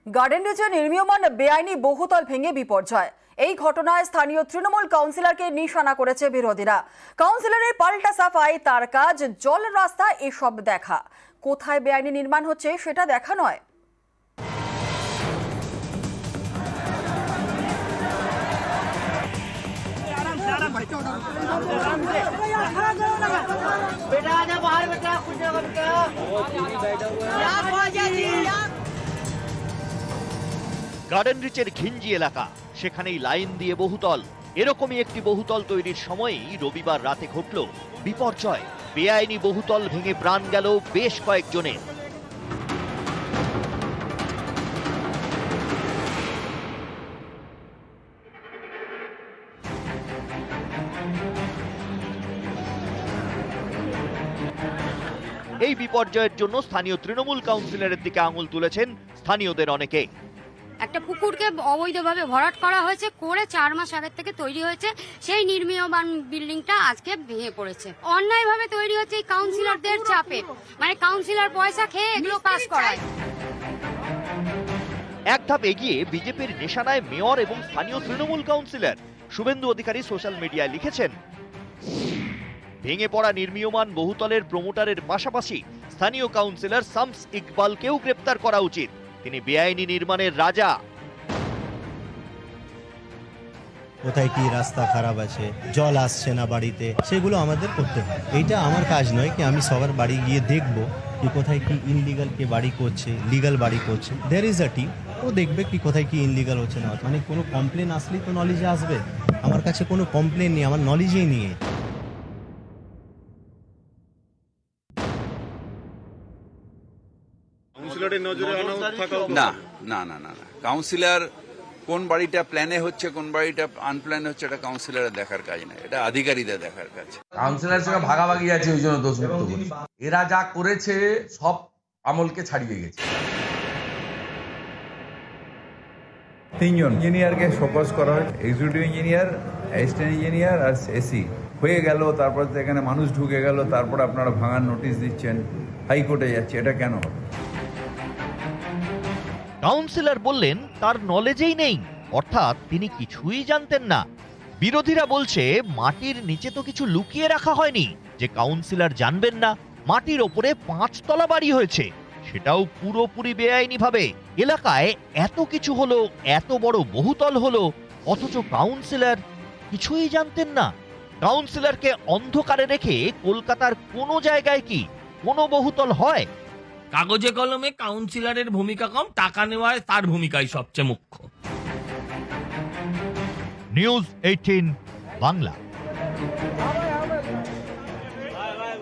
Garden রিচে নির্মীয়মান বেআইনি বহুতল ভেঙে বিপর্যয়। এই ঘটনায় স্থানীয় তৃণমূল কাউন্সিলরকে নিশানা করেছে বিরোধীরা। কাউন্সিলরের পাল্টা সাফাই, তার কাজ জল রাস্তা এসব দেখা। কোথায় বেআইনি নির্মাণ হচ্ছে সেটা দেখা নয়। গার্ডেন রিচের ঘিঞ্জি এলাকা, সেখানেই লাইন দিয়ে বহুতল। এরকমই একটি বহুতল তৈরির সময়ই রবিবার রাতে ঘটল বিপর্যয়। বেআইনি বহুতল ভেঙে প্রাণ গেল বেশ কয়েকজনের। এই বিপর্যয়ের জন্য স্থানীয় তৃণমূল কাউন্সিলরের দিকে আঙুল তুলেছেন স্থানীয়দের অনেকে। একটা পুকুরকে অবৈধভাবে ভরাট করা হয়েছে, করে 4 মাস আগের থেকে তৈরি হয়েছে। সেই নির্মীয়মান বিল্ডিংটা আজকে ভেঙে পড়েছে। অন্যায়ভাবে তৈরি হচ্ছে এই কাউন্সিলরদের চাপে, মানে কাউন্সিলর পয়সা খেয়ে এগুলো কাজ করায়। এক ধাপ এগিয়ে বিজেপির নিশানায় মেয়র এবং স্থানীয় তৃণমূল কাউন্সিলর। শুভেন্দু অধিকারী সোশ্যাল মিডিয়ায় লিখেছেন, ভেঙে পড়া নির্মীয়মান বহুতলের প্রমোটারের পাশাপাশি স্থানীয় কাউন্সিলর শামস ইকবালকেও গ্রেপ্তার করা উচিত। তিনি বেআইনি নির্মাণের রাজা। কোথায় কি রাস্তা খারাপ আছে, জল আসছে না বাড়িতে, সেগুলো আমাদের করতে হয়। এইটা আমার কাজ নয় কি আমি সবার বাড়ি গিয়ে দেখবো কি কোথায় কি ইনলিগাল কে বাড়ি করছে, লিগাল বাড়ি করছে। দেয়ার ইজ আ টিম, ও দেখবে কি কোথায় কি ইনলিগাল হচ্ছে না। মানে কোনো কমপ্লেন আসলেই তো নলেজে আসবে। আমার কাছে কোনো কমপ্লেন নেই, আমার নলেজেই নিয়ে। না না না না না কাউন্সিলর কোন বাড়িটা প্ল্যানে হচ্ছে কোন বাড়িটা আনপ্ল্যানে হচ্ছে এটা কাউন্সিলরের দেখার কাজ না, এটা আধিকারিকদের দেখার কাজ। কাউন্সিলরের সঙ্গে ভাগাভাগি আছে, ওই জন্য দোষ মুক্ত বলি। এরা যা করেছে সব আমলকে ছাড়িয়ে গেছে। 3 জন ইঞ্জিনিয়ারকে ফোকাস করা হয়, এক্সিকিউটিভ ইঞ্জিনিয়ার, অ্যাসিস্ট্যান্ট ইঞ্জিনিয়ার আর এসি হয়ে গেল। তারপর এখানে মানুষ ঢুকে গেল, তারপর আপনারা ভাঙার নোটিশ দিচ্ছেন, হাইকোর্টে যাচ্ছে। এটা কেন হবে? কাউন্সিলর বললেন তার নলেজেই নেই, অর্থাৎ তিনি কিছুই জানতেন না। বিরোধীরা বলছে মাটির নিচে তো কিছু লুকিয়ে রাখা হয়নি যে কাউন্সিলর জানবেন না। মাটির ওপরে 5 তলা বাড়ি হয়েছে, সেটাও পুরোপুরি বেআইনি ভাবে। এলাকায় এত কিছু হলো, এত বড় বহুতল হলো, অথচ কাউন্সিলর কিছুই জানতেন না। কাউন্সিলরকে অন্ধকারে রেখে কলকাতার কোনো জায়গায় কি কোনো বহুতল হয়? কাগজে কলমে কাউন্সিলরের ভূমিকা কম, টাকা নেওয়ায় তার ভূমিকাই সবচেয়ে মুখ্য। নিউজ 18 বাংলা।